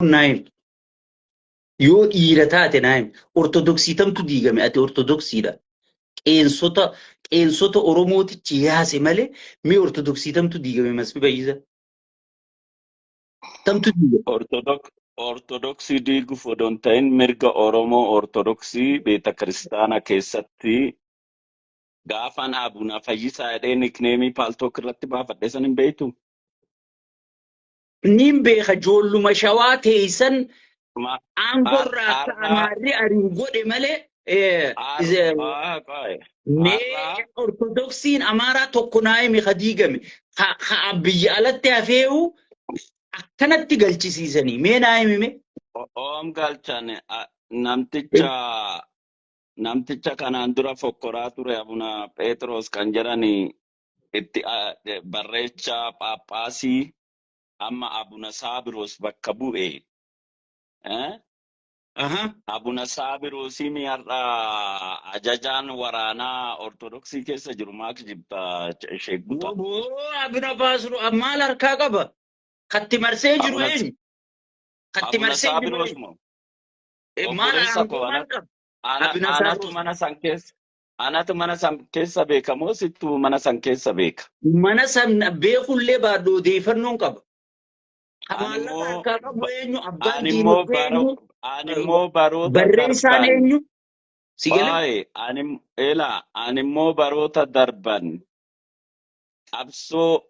naayim. Yoo dhiira taate naayim. Ortodoksii tamtu diigame ati ortodoksiidha. Qeensota Oromootichi yaase malee mee ortodoksii tamtu diigame Masfii Bayyisaa. Tamtu diigame. Ortodoksii diiguuf odoo hin ta'in mirga Oromoo Ortodoksii beeta kiristaanaa keessatti gaafan Abuna Fayyisaa jedhee nikneemii paaltook irratti baafadhe san hin beektu. Nin beeka ijoolluma shawaa teessan aangorraa akka amaarri ariin godhe malee mee ortodoksiin amaaraa tokko naayime ka diigame ka biyya alatti hafee'u akkanatti galchisiisanii mee naayime. Oom galchan namticha kanaan dura fokkoraa ture Abuna Pheexroos kan jedhani itti barreecha Phaaphaasii amma Abuna Saabiroos bakka bu'e. Abuna Saabiroosii mi'arra ajajaan waraanaa Ortodoksii keessa jiru maak jibba Sheek Butaa. Abuna Baasru maal harkaa qaba? Katti marsee jiru eenyu? Katti marsee jiru eenyu? Maal qaba? Anatu mana san keessa beeka moo sittuu mana san keessa beeka? Mana san beekullee baaduu odeeffannoon qaba. Animmoo baroota barreessaan eenyu? Animmoo baroota darban qabsoo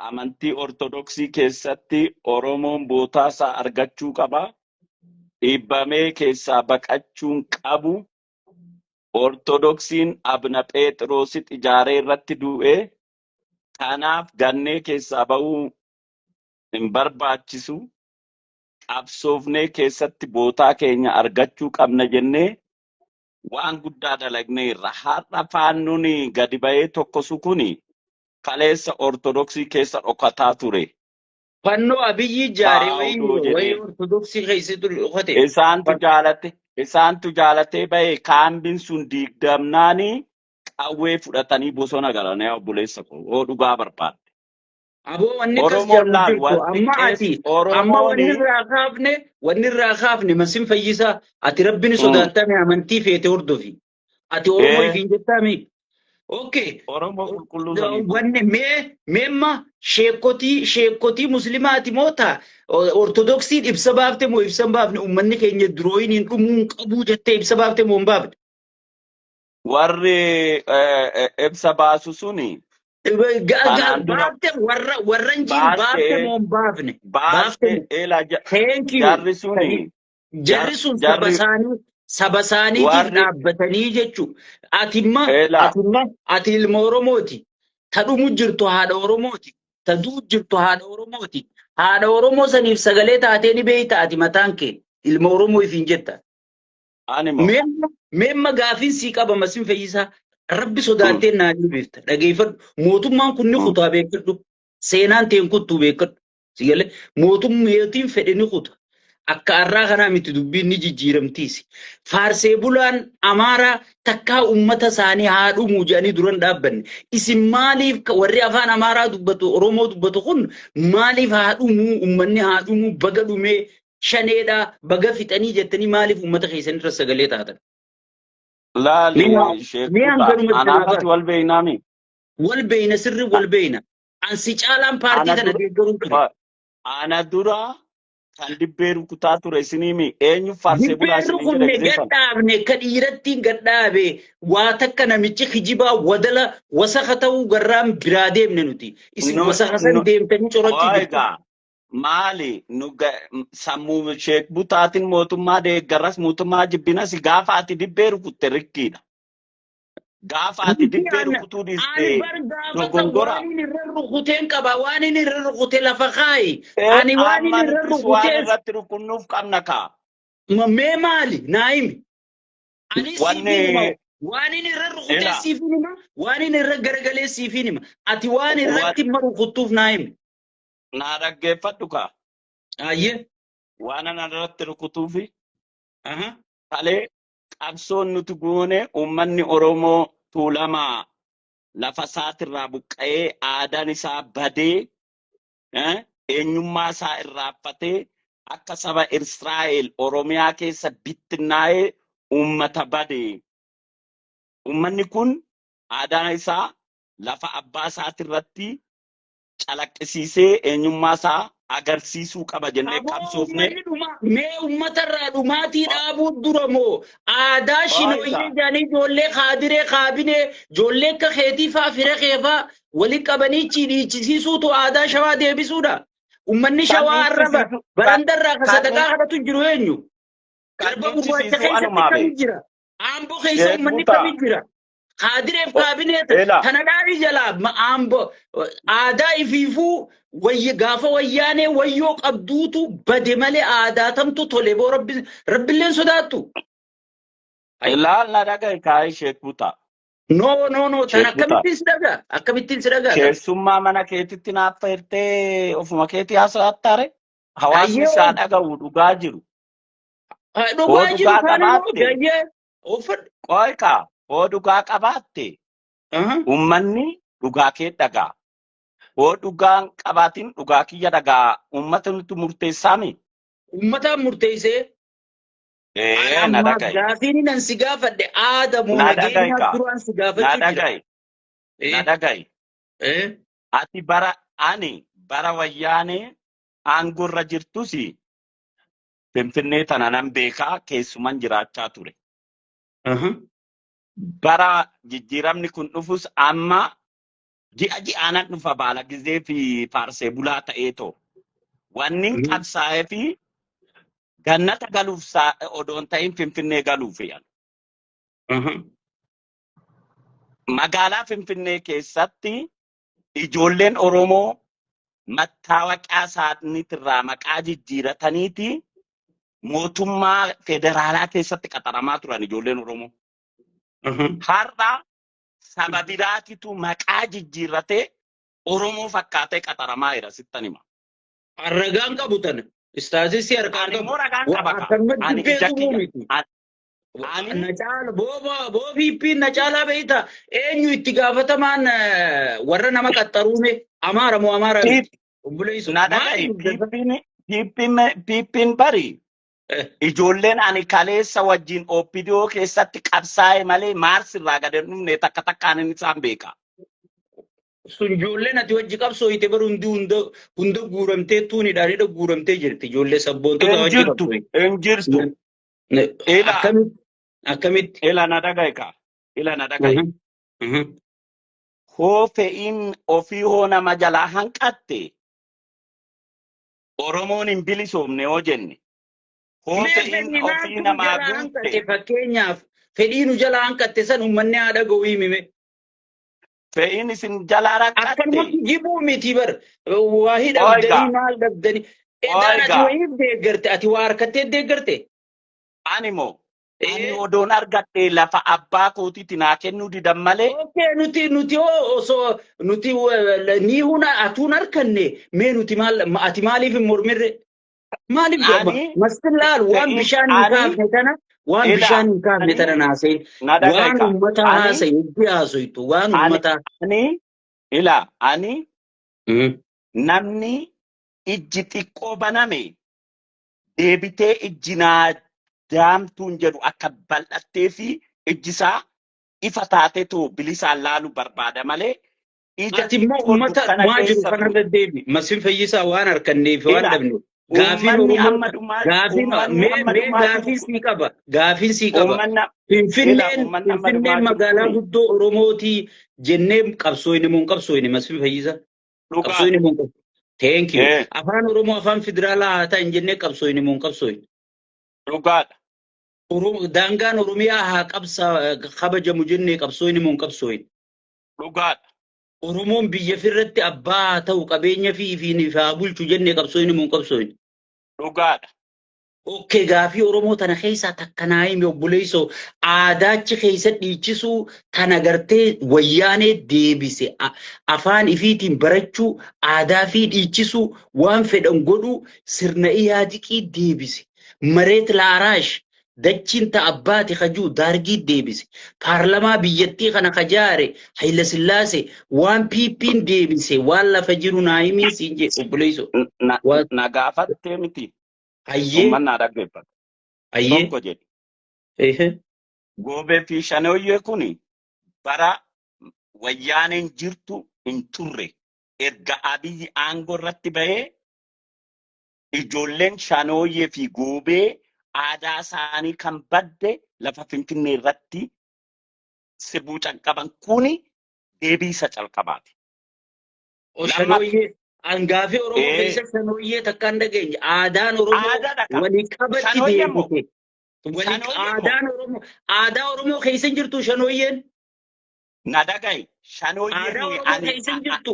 amantii Ortodoksii keessatti Oromoon bootaasaa argachuu qaba. Dhiibbamee keessaa baqachuun qabu. Ortodoksiin Abuna Pheexroosit ijaaree irratti du'e. Kanaaf gannee keessaa ba'uu hin barbaachisu. Qabsoofnee keessatti bootaa keenya argachuu qabna jennee waan guddaa dalagneerra. Har'a faannoon gadi ba'ee tokkosu kuni kaleessa Ortodoksii keessa dhokataa ture. Fannoo Abiyyi ijaaree wayii Ortodoksii keessatti dhokate. Isaantu jaalatee ba'e kaambiin sun diigdamnaanii qawwee fudhatanii bosona galanii obboleessa koo oo dhugaa barbaadde. Aboo wanni kas jirtu amma wanni irraa kaafne Masfii Fayyisaa ati Rabbiin sodaatame amantii feete hordofi. Ati Oromoo ifiin jettaami. Okay. Oromoo qulqulluu wanni meemma sheekotii muslimaati moota Ortodoksiin ibsa baafte moo ibsa hin baafne uummanni keenya durooyin dhumuun qabuu jettee ibsa baafte moo hin baafne? Warri ibsa baasu suni. Baafte warra jiru baafte moo hin baafne? Baafte jarri sun saba isaaniitiif dhaabbatanii jechuudha. Ati ilma Oromooti. Ta dhumu jirtu haadha Oromooti. Ta du'u jirtu haadha Oromooti. Haadha Oromoo saniif sagalee taatee ni beeyta ati mataan kee ilma Oromoo ifiin jetta. Meemma gaafiin sii qaba Masfii Fayyisaa. Rabbi sodaattee naa dhibeefta. Dhageeffadhu. Mootummaan kun ni kutaa beekadhu. Seenaan teen kuttuu beekadhu. Sigalee mootummeetiin fedhe ni kuta. Akka arraa kanaa miti dubbiin ni jijjiiramtiisi. Faarsee bulaan Amaaraa takkaa uummata isaanii haa dhumuu jedhanii duran dhaabbanne. Isin maaliif warri afaan Amaaraa dubbatu Oromoo dubbatu kun maaliif haa dhumuu uummanni haa dhumuu baga dhumee shaneedhaa baga fixanii jettanii maaliif uummata keessanirra sagalee taatan? Wal beeynaami. Wal beeyna sirri wal beeyna. Ansi caalaan paartii kana deeggaruun ture. Ana dura kan dibbeeru kutaa ture isinimi eenyu faarsee bulaa isin gadhaabne ka dhiirattiin gadhaabe waa takka namichi kijibaa wadala wasaka ta'uu garraan biraa deemne nuti. Isin wasaka san deemtanii corachuu maali sammuu Sheek Butaatiin mootummaa deeggarras mootummaa jibbinas gaafa ati dibbeeru kutte rikkiidha. Gaafa ati dibbeeru kutuu dhiiste dogongora. Waan inni irra rukuteen qaba waan inni irra rukute lafa kaayi. Ani waan inni irra rukutee irratti rukunnuuf qabna kaa. Mee maali naayimi. Ani siifinima waan inni irra rukutee siifinima waan inni irra garagalee siifinima. Ati waan irratti marukuttuuf naayimi. Naa dhaggeeffadhu kaa. Ayyee. Waan ana irratti rukutuufi. Kalee qabsoon nuti goone uummanni Oromoo tuulamaa lafa isaatirraa buqqa'ee aadaan isaa badee eenyummaa isaa irraaffatee akka saba Israa'el Oromiyaa keessa bittinnaa'ee uummata bade. Uummanni kun aadaa isaa lafa abbaa isaati irratti calaqqisiisee eenyummaa isaa agarsiisuu qaba jennee qabsoofne. Mee uummatarraa dhumaatii dhaabuu dura moo aadaa shinooyyee jaanii ijoollee kaadiree kaabinee ijoollee akka keetii fa'aa fira keefaa waliin qabanii dhiichisiisuutu aadaa shawaa deebisuudha. Uummanni shawaa arraba barandarraa ka sadaqaa kadhatu jiru eenyu? Garba gurraacha keessatti kamii jira? Aamboo keessa uummanni kamii jira? Kaadireef kaabineeta kana dhaabii jalaa aamboo aadaa ifiifuu gaafa wayyaanee wayyoo qabduutu bade malee aadaa tamtu tole boo rabbilleen sodaattu. Ilaal na dhagaye kaayee sheekuuta. No tan akkamittiin si dhagaa? Akkamittiin si dhagaa? Keessummaa mana keetitti naaf feertee ofuma keetii haasa'attaare hawaasni isaa dhaga'u dhugaa jiru. Dhugaa jiru kaanii Qoykaa hoo dhugaa qabaatte uummanni dhugaa kee dhagaa. Hoo dhugaan qabaatiin dhugaa kiyya dhagaa uummata nuti murteessaami. Uummataan murteessee? Na dhagaye. Gaafiin nan si gaafadhe aadamu nageenyaa duraan si gaafachuu jira. Na dhagaye. Ati bara wayyaanee aangorra jirtus Finfinnee tana nan beekaa keessuman jiraachaa ture. Bara jijjiiramni kun dhufus amma ji'aan dhufa baala gizee fi faarsee bulaa ta'ee too. Wanni qabsaa'ee fi gannata galuuf odoon ta'in Finfinnee galuuf yan. Magaalaa Finfinnee keessatti ijoolleen Oromoo mattaawaqaa isaaniitirraa maqaa jijjiirataniiti mootummaa federaalaa keessatti qaxaramaa turan ijoolleen Oromoo. Har'a saba biraatitu maqaa jijjiirratee Oromoo fakkaatee qaxaramaa jira sittan hima. Ragaan qabu tana. Istaasisii harkaan qabu. Ani boo fiippiin na caalaa beeyta eenyu itti gaafatamaan warra nama qaxxaruume Amaara moo Amaara obboleessu. Fiippiin bari ijoolleen ani kaleessa wajjin OPDO keessatti qabsaa'e malee Maars irraa gad hin dhumne takka takkaan isaan beeka. Sun ijoolleen ati wajji qabsooyite baru hunda guuramtee tuunidhaan guuramtee jirti ijoollee sabboontota wajji qabsooyite. Injirtu. Akkamitti? Ila na dhagaye ka. Ila na dhagaye. Hoo fe'iin ofii hoo nama jalaa hanqatte Oromoon hin bilisoomne hoo jenne. Hoo fe'iin ofii namaa guutte. Fakkeenyaaf fedhii nu jalaa hanqatte san uummanni haa dhaga'u himime. Fe'iin isin jalaa rakkatte. Akkanumatti jibuu miti bar waa hidhamdanii maal dhabdanii. Edaan ati wayiif deeggarte ati waa harkattee deeggarte. Ani moo. Ani odoon argadhe lafa abbaa kootiitti naa kennuu didan malee. Nuti osoo nuti ni huna atuun harkanne mee nuti ati maaliif hin mormirre? Maaliif jedhama? Mastillaal waan bishaan hin kaafne tana waan bishaan hin kaafne tana naaseen waan uummata haasa'e itti haasoytu waan uummata. Ani namni ijji xiqqoo baname deebitee ijjinaa daamtuun jedhu akka bal'attee fi ijjisaa ifa taatetu bilisaan laalu barbaada malee. Ati immoo uummata maa jiru kanarra deebi. Masin Fayyisaa waan harkanneef waan dhabne. Gaafiin sii qaba. Gaafiin sii qaba. Finfinneen magaalaa guddoo Oromootii jennee qabsooyne moo qabsooyne Masin Fayyisaa? Qabsooyne moo qabsooyne? Thank you. Afaan Oromoo afaan federaalaa haa ta'an jennee qabsooyne moo qabsooyne? Dhugaadha. Daangaan Oromiyaa haa kabajamu jennee qabsooyne moo qabsooyne? Dhugaadha. Oromoon biyya firratti abbaa haa ta'u qabeenya fi haa bulchu jennee qabsooyne moo qabsooyne? Dhugaadha. Okkee gaafii Oromoo tana keessaa takkanaa himi obboleessoo aadaachi keessa dhiichisuu tana gartee wayyaanee deebise afaan ifiitiin barachuu aadaa fi dhiichisuu waan fedhan godhuu sirna iyaadiqii deebise mareet laaraash dachiin ta'abbaati kajuu daargii deebise paarlamaa biyyattii kana kajaare Hayila Sillaase waan piippiin deebise waan lafa jiru naa himii siin jedhe obboleessoo. Na gaafattee miti. Hayyee. Uummanni dhaggeeffatu. Hayyee. Tokko jedhe. Goobee fi Shanooyyee kuni bara wayyaaneen jirtu hin turre erga Abiyyi aangoo irratti bahee ijoolleen Shanooyyee fi Goobee aadaa isaanii kan badde lafa Finfinnee irratti sirbuu calqaban kuni deebii isa calqabaati. Shanooyyee hangaafii Oromoo keessa Shanooyyee takkaan dhageenye aadaan Oromoo walii qabatti deebite. Aadaa Oromoo keessa hin jirtu Shanooyyeen. Na dhaga'i. Shanooyyeen Aadaa Oromoo keessa hin jirtu.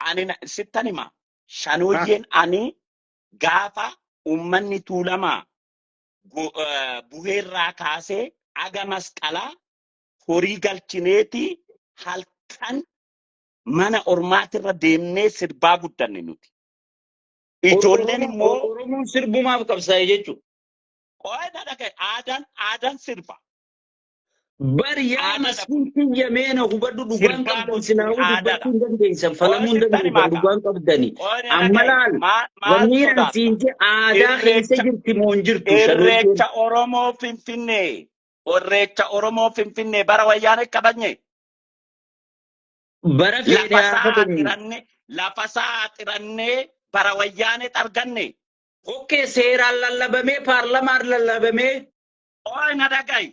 Ani sittan hima. Shanooyyeen ani gaafa uummanni Tuulamaa buheerraa kaasee aga masqalaa horii galchineeti halkan mana ormaatirra deemnee sirbaa guddanne nuti. Ijoolleen immoo Oromoon sirbumaaf qabsaa'e jechuudha. na dhaga'i. Aadaan sirba. Bariyaa maskuutiin yameena hubadhu dhugaan qabdan silaa dubbachuu hin dandeessan falamuu hin dandeessan dhugaan qabdani. Amma laal wamiiraan siinjee aadaa keessa jirti moo hin jirtu? Irreecha Oromoo Finfinnee. Irreecha Oromoo Finfinnee bara wayyaanee qabanye. Bara fedhaa lafa saaxirannee bara wayyaanee arganne. Okkee seeraan lallabamee paarlamaan lallabamee. Na dhaga'i.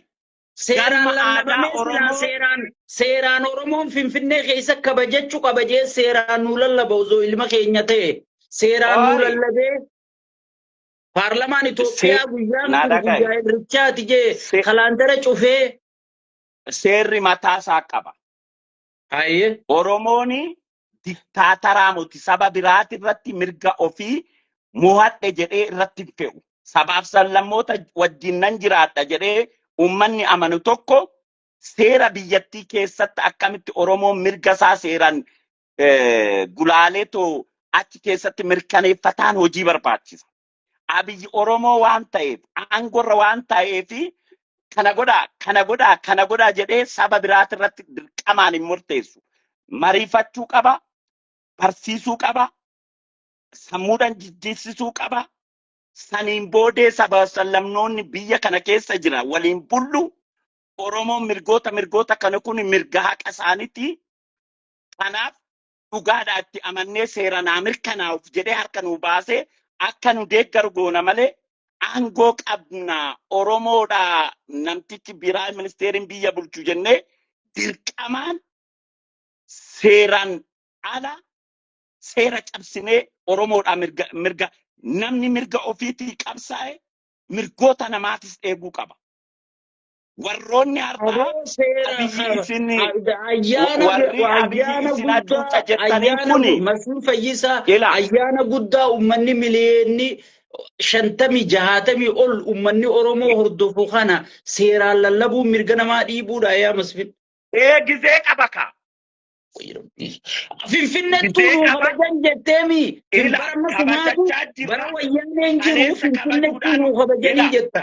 Seeraan lallabamee seeraan Oromoon Finfinnee keessa kabajachuu kabajee seeraan nu lallaba osoo ilma keenya ta'e seeraan nu lallabee paarlamaan Itoophiyaa guyyaa irreechaati jee kalaandara cufee. Seerri mataa isaa qaba. Oromoon diktaataraa miti saba biraati irratti mirga ofii mo'adhe jedhee irratti hin fe'u. Sabaaf sablammoota wajjin nan jiraadha jedhee uummanni amanu tokko seera biyyattii keessatti akkamitti Oromoon mirga isaa seeraan gulaaleetoo achi keessatti mirkaneeffataan hojii barbaachisa. Abiyyi Oromoo waan ta'eef aangorra waan ta'eef kana godhaa jedhee saba biraati irratti dirqamaan hin murteessu. Mariifachuu qaba, barsiisuu qaba, sammuudhaan jijjiirsisuu qaba. Saniin boodee saba sallamnoonni biyya kana keessa jira waliin bullu Oromoon mirgoota kana kun mirga haqa isaaniiti. Kanaaf dhugaadhaa itti amannee seeranaa mirkanaa'uuf jedhee harka nu baasee akka nu deeggaru goona malee aangoo qabna Oromoodhaa namtichi biraa ministeeriin biyya bulchu jennee dirqamaan seeraan ala seera cabsinee Oromoodhaa mirga namni mirga ofiitii qabsaa'e mirgoota namaatis eeguu qaba. Warroonni har'aa Abiyyi isin Masiin Fayyisaa ayyaana guddaa uummanni miliyoonni 50-60 ol uummanni Oromoo hordofu kana seeraan lallabuun mirga namaa dhiibuudha yaa Masfin. Gizee qaba kaa. Finfinnettuu kabajan jetteemi. Bara wayyaaneen jiru Finfinnettuu kabajanii jetta.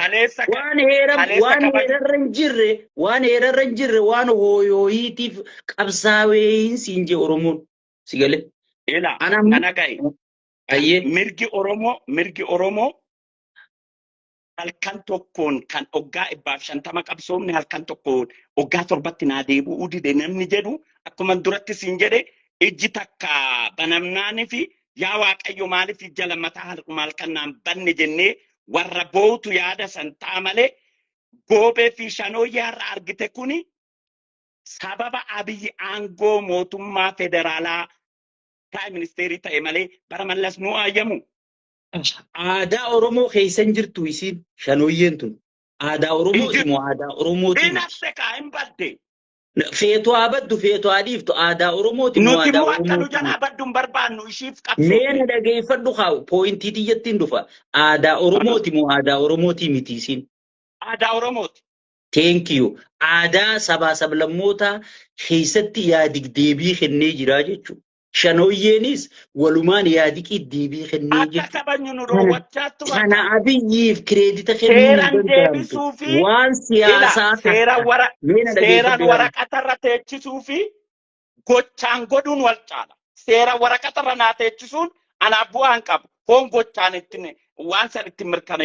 Waan heerarra hin jirre waan hooyooyiitiif qabsaa'een siin jee Oromoon. Si galee. Kana gahe. Mirgi Oromoo halkan tokkoon kan waggaa 150 qabsoomne halkan tokkoon waggaa 7 naa deebi'uu dide namni jedhu akkuma duratti siin jedhe ijji takka banamnaanii fi yaa Waaqayyo maaliif ija lammataa halkan naan banne jennee warra bootu yaada san ta'a malee Goobee fi Shanooyyee har'a argite kuni sababa Abiyyi aangoo mootummaa federaalaa Prime Ministeerii ta'e malee bara mallas nu ayyamu. Aadaa Oromoo keessa hin jirtu isiin Shanooyyeen tun. Aadaa Oromooti moo aadaa Oromooti? Nafse kaa hin badde. Feetu haa baddu feetu haa dhiiftu aadaa Oromooti moo aadaa Oromooti? Nuti moo akka nu baddu hin barbaannu ishiif qabsoo. Meena dhageeffadhu haa pooyintii xiyyattiin dhufa. Aadaa Oromooti moo aadaa Oromooti miti isiin? Aadaa Oromooti. Thank you. Aadaa sabaa sablammootaa keessatti yaadig deebii kennee jira jechuudha. Shanooyyeenis walumaan yaadiqii deebii kennee jirti. Kana Abiyyiif kireedita kennuu waan siyaasaa seeraan waraqatarra teechisuu fi gochaan godhuun wal caala. Seera waraqatarra naa teechisuun anaaf bu'aa hin qabu. Foon gochaan ittiin waan san itti mirkaneeffatu